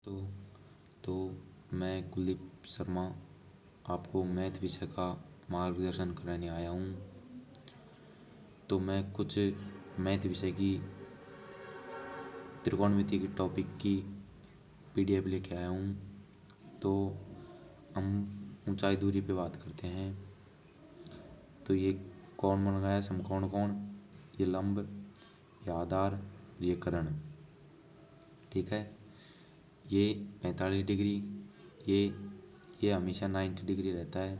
तो तो मैं कुलदीप शर्मा आपको मैथ विषय का मार्गदर्शन कराने आया हूँ। तो मैं कुछ मैथ विषय की त्रिकोणमिति की टॉपिक की पीडीएफ लेके आया हूँ। तो हम ऊंचाई दूरी पे बात करते हैं। तो ये कौन बन गया? समकोण कोण, ये लंब, ये आधार, ये कर्ण। ठीक है। ये 45 डिग्री, ये हमेशा 90 डिग्री रहता है।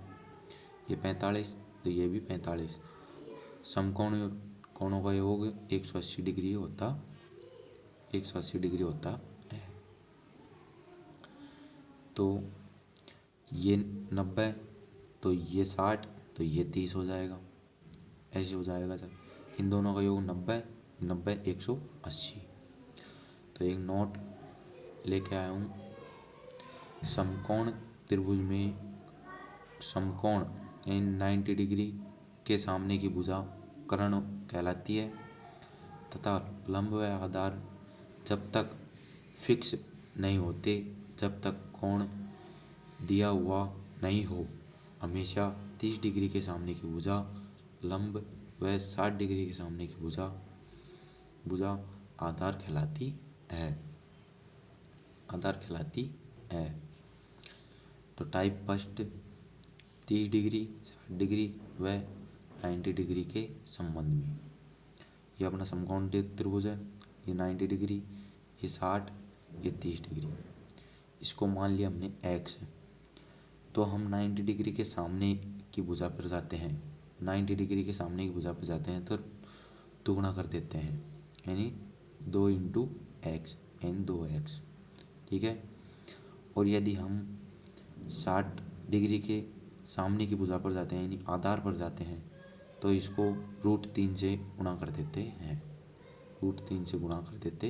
ये 45, तो ये भी 45। समकोण कोणों का योग 180 डिग्री होता 180 डिग्री होता है। तो ये 90, तो ये 60, तो ये 30 हो जाएगा। ऐसे हो जाएगा सर। इन दोनों का योग 90, 90 180। तो एक नोट लेके आया हूँ। समकोण त्रिभुज में समकोण यानी 90 डिग्री के सामने की भुजा कर्ण कहलाती है तथा लंब व आधार जब तक फिक्स नहीं होते, जब तक कोण दिया हुआ नहीं हो, हमेशा 30 डिग्री के सामने की भुजा लंब व 60 डिग्री के सामने की भुजा आधार कहलाती है। तो टाइप फर्स्ट 30 डिग्री, 60 डिग्री व 90 डिग्री के संबंध में। ये अपना समकोण त्रिभुज है। ये 90 डिग्री, ये 60, ये 30 डिग्री। इसको मान लिया हमने x है। तो हम 90 डिग्री के सामने की भुजा पर जाते हैं। 90 डिग्री के सामने की भुजा पर जाते हैं तो दुगुना कर देते हैं, यानी 2 × x यानी 2x। ठीक है। और यदि हम 60 डिग्री के सामने की भुजा पर जाते हैं यानी आधार पर जाते हैं तो इसको √3 से गुणा कर देते हैं। √3 से गुणा कर देते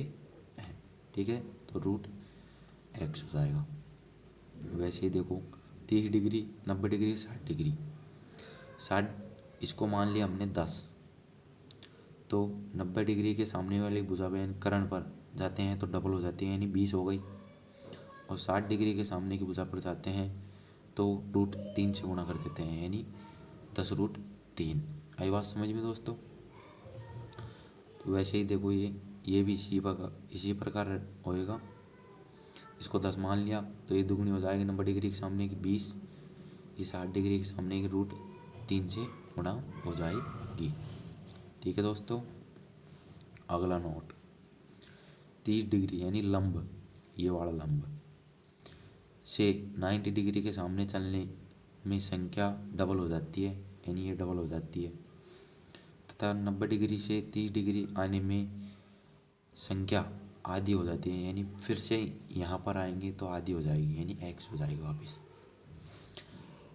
हैं। ठीक है। तो √x हो जाएगा। वैसे ही देखो 30 डिग्री, 90 डिग्री, 60 डिग्री। 60 इसको मान लिया हमने 10। तो 90 डिग्री के सामने वाली भुजा बहन कर्ण पर जाते हैं तो डबल हो जाती है यानी 20 हो गई। और 60 डिग्री के सामने की भुजा पर जाते हैं तो √3 से गुणा कर देते हैं यानी 10√3। आई बात समझ में दोस्तों? तो वैसे ही देखो ये भी इसी प्रकार होएगा। इसको 10 मान लिया तो ये दुगनी हो जाएगी 90 डिग्री के सामने की 20, ये 60 डिग्री के सामने की √3 से गुणा हो जाएगी। ठीक है दोस्तों। अगला नोट 30 डिग्री यानी लंब, ये वाला लंब से 90 डिग्री के सामने चलने में संख्या डबल हो जाती है, यानी ये डबल हो जाती है तथा 90 डिग्री से 30 डिग्री आने में संख्या आधी हो जाती है, यानी फिर से यहाँ पर आएंगे तो आधी हो जाएगी यानी x हो जाएगी वापस।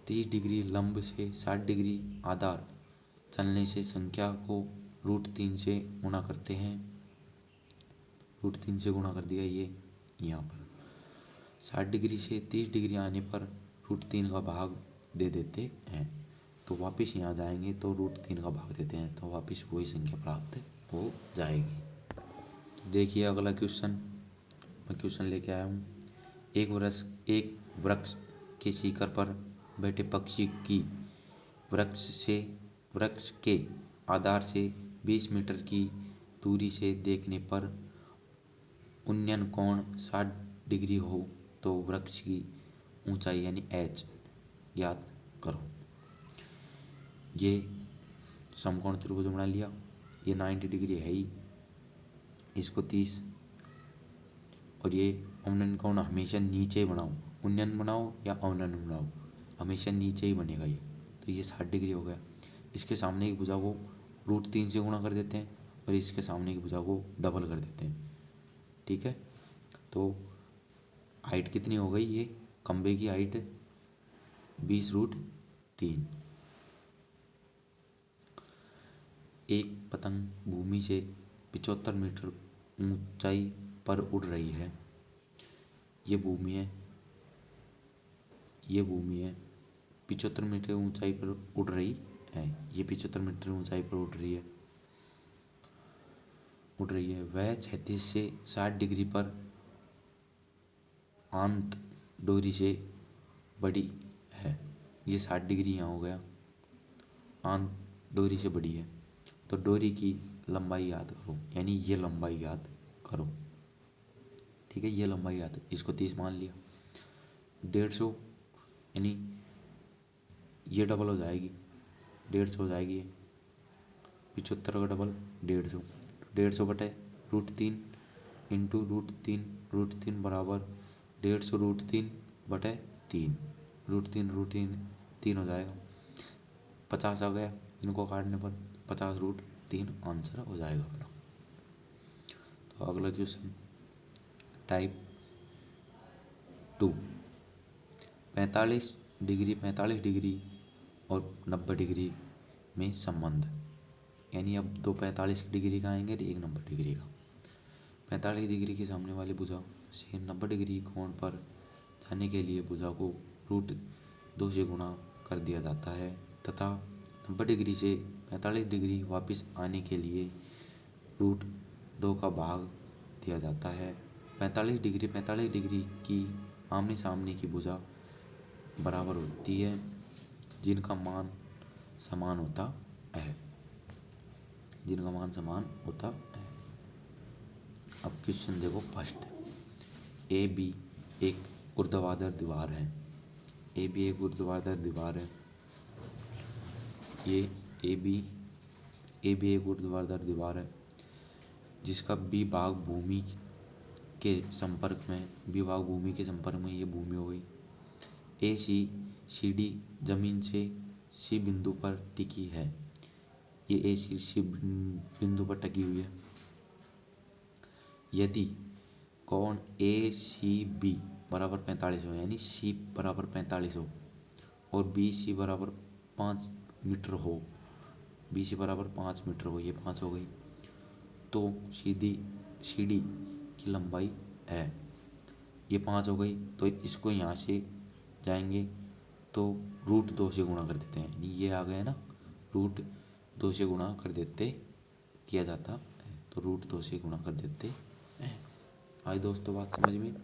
30 डिग्री लंब से 60 डिग्री आधार चलने से संख्या को √3 से गुणा करते हैं। √3 से गुणा कर दिया ये यहाँ पर। 60 डिग्री से 30 डिग्री आने पर √3 का भाग दे देते हैं तो वापस यहाँ जाएंगे तो √3 का भाग देते हैं तो वापस वही संख्या प्राप्त हो जाएगी। तो देखिए अगला क्वेश्चन, मैं क्वेश्चन लेके आया हूँ। एक वृक्ष के शिखर पर बैठे पक्षी की वृक्ष के आधार से 20 मीटर की दूरी से देखने पर उन्नयन कोण 60 डिग्री हो तो वृक्ष की ऊंचाई यानी h याद करो। ये समकोण त्रिभुज बना लिया। ये 90 डिग्री है ही, इसको 30। और ये अवनयन कोण हमेशा नीचे बनाओ, उन्नयन बनाओ या अवनयन बनाओ, हमेशा नीचे ही बनेगा ये। तो ये 60 डिग्री हो गया। इसके सामने की भुजा को √3 से गुणा कर देते हैं और इसके सामने की भुजा को डबल कर देते हैं। ठीक है। तो हाइट कितनी हो गई? ये खंबे की हाइट 20√3। एक पतंग भूमि से 75 मीटर ऊंचाई पर उड़ रही है। ये भूमि है 75 मीटर ऊंचाई पर उड़ रही है। ये 75 मीटर ऊंचाई पर उड़ रही है। वह 36 से 60 डिग्री पर आंत डोरी से बड़ी है। ये 60 डिग्री यहाँ हो गया, आंत डोरी से बड़ी है। तो डोरी की लंबाई याद करो, यानी ये लंबाई याद करो। ठीक है, ये लंबाई याद, इसको 30 मान लिया। 150 यानी ये डबल हो जाएगी, 150 हो जाएगी। 75 का डबल 150, 150 बटे √3 इंटू √3 बराबर 150 √3 बटे 3, √3 हो जाएगा। 50 आ गया, इनको काटने पर 50 √3 आंसर हो जाएगा अपना। तो अगला क्वेश्चन टाइप 2, 45 डिग्री और 90 डिग्री में संबंध। यानी अब दो 45 डिग्री का आएंगे और एक 90 डिग्री का। 45 डिग्री के सामने वाली भुजा से 90 डिग्री कोण पर जाने के लिए भुजा को √2 से गुणा कर दिया जाता है तथा 90 डिग्री से 45 डिग्री वापस आने के लिए √2 का भाग दिया जाता है। 45 डिग्री की आमने सामने की भुजा बराबर होती है जिनका मान समान होता है। अब क्वेश्चन देखो फर्स्ट, ए बी एक ऊर्ध्वाधर दीवार है। ये ए बी एक ऊर्ध्वाधर दीवार है जिसका बी भाग भूमि के संपर्क में ये भूमि हो गई। ए सी डी जमीन से सी बिंदु पर टिकी है। ये ए सी बिंदु पर टिकी हुई है। यदि कोण ए सी बी बराबर 45 हो, यानी सी बराबर 45 हो और बी सी बराबर 5 मीटर हो, ये 5 हो गई, तो सी डी की लंबाई है, ये 5 हो गई। तो इसको यहाँ से जाएंगे तो √2 से गुणा कर देते हैं, ये आ गया ना, √2 से गुणा कर देते किया जाता है, तो √2 से गुणा कर देते हैं। आज दोस्तों बात समझ में